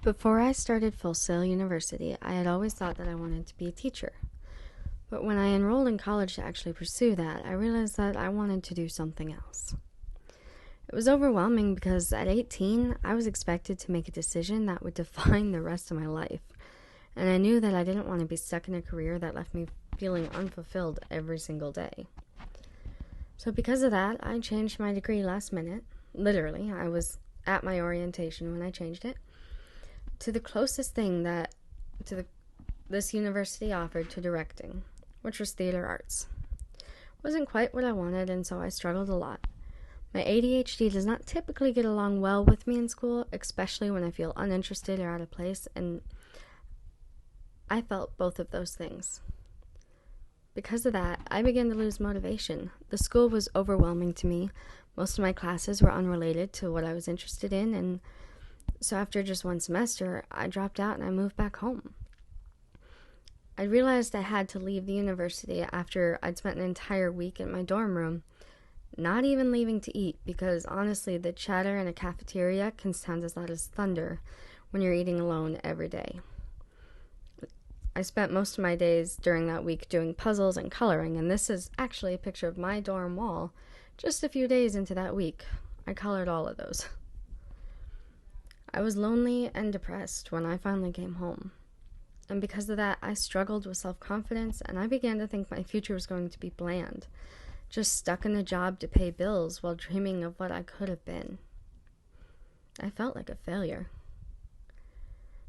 Before I started Full Sail University, I had always thought that I wanted to be a teacher. But when I enrolled in college to actually pursue that, I realized that I wanted to do something else. It was overwhelming because at 18, I was expected to make a decision that would define the rest of my life. And I knew that I didn't want to be stuck in a career that left me feeling unfulfilled every single day. So because of that, I changed my degree last minute. Literally, I was at my orientation when I changed it to the closest thing that this university offered to directing, which was theater arts. It wasn't quite what I wanted, and so I struggled a lot. My ADHD does not typically get along well with me in school, especially when I feel uninterested or out of place, and I felt both of those things. Because of that, I began to lose motivation. The school was overwhelming to me. Most of my classes were unrelated to what I was interested in, and so after just one semester, I dropped out and I moved back home. I realized I had to leave the university after I'd spent an entire week in my dorm room, not even leaving to eat, because honestly, the chatter in a cafeteria can sound as loud as thunder when you're eating alone every day. I spent most of my days during that week doing puzzles and coloring, and this is actually a picture of my dorm wall just a few days into that week. I colored all of those. I was lonely and depressed when I finally came home. And because of that, I struggled with self-confidence, and I began to think my future was going to be bland, just stuck in a job to pay bills while dreaming of what I could have been. I felt like a failure.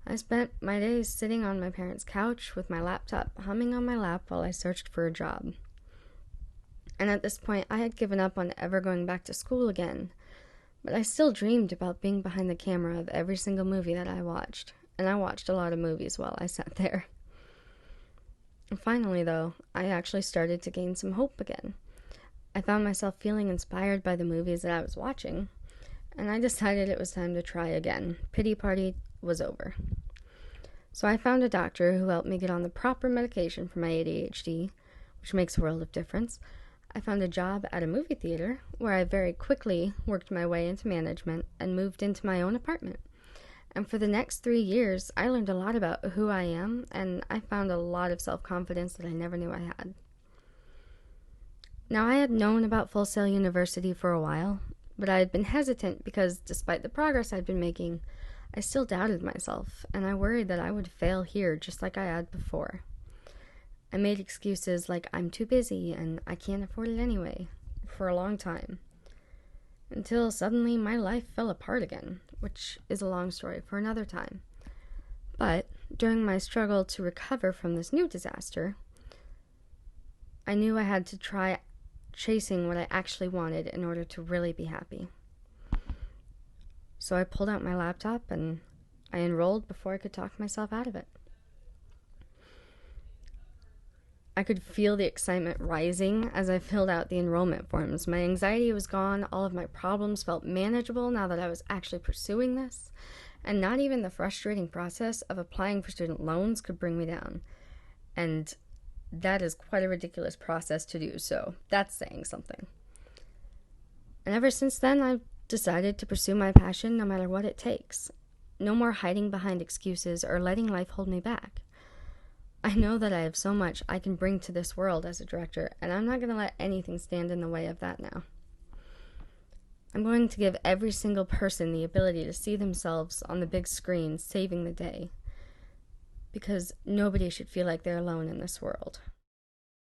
I spent my days sitting on my parents' couch with my laptop humming on my lap while I searched for a job. And at this point, I had given up on ever going back to school again, but I still dreamed about being behind the camera of every single movie that I watched, and I watched a lot of movies while I sat there. And finally, though, I actually started to gain some hope again. I found myself feeling inspired by the movies that I was watching, and I decided it was time to try again. Pity party was over. So I found a doctor who helped me get on the proper medication for my ADHD, which makes a world of difference. I found a job at a movie theater where I very quickly worked my way into management and moved into my own apartment. And for the next 3 years, I learned a lot about who I am, and I found a lot of self-confidence that I never knew I had. Now, I had known about Full Sail University for a while, but I had been hesitant because despite the progress I'd been making, I still doubted myself, and I worried that I would fail here just like I had before. I made excuses like I'm too busy and I can't afford it anyway for a long time, until suddenly my life fell apart again, which is a long story for another time. But during my struggle to recover from this new disaster, I knew I had to try chasing what I actually wanted in order to really be happy. So I pulled out my laptop and I enrolled before I could talk myself out of it. I could feel the excitement rising as I filled out the enrollment forms. My anxiety was gone, all of my problems felt manageable now that I was actually pursuing this, and not even the frustrating process of applying for student loans could bring me down. And that is quite a ridiculous process to do, so that's saying something. And ever since then, I've decided to pursue my passion no matter what it takes. No more hiding behind excuses or letting life hold me back. I know that I have so much I can bring to this world as a director, and I'm not going to let anything stand in the way of that now. I'm going to give every single person the ability to see themselves on the big screen saving the day, because nobody should feel like they're alone in this world.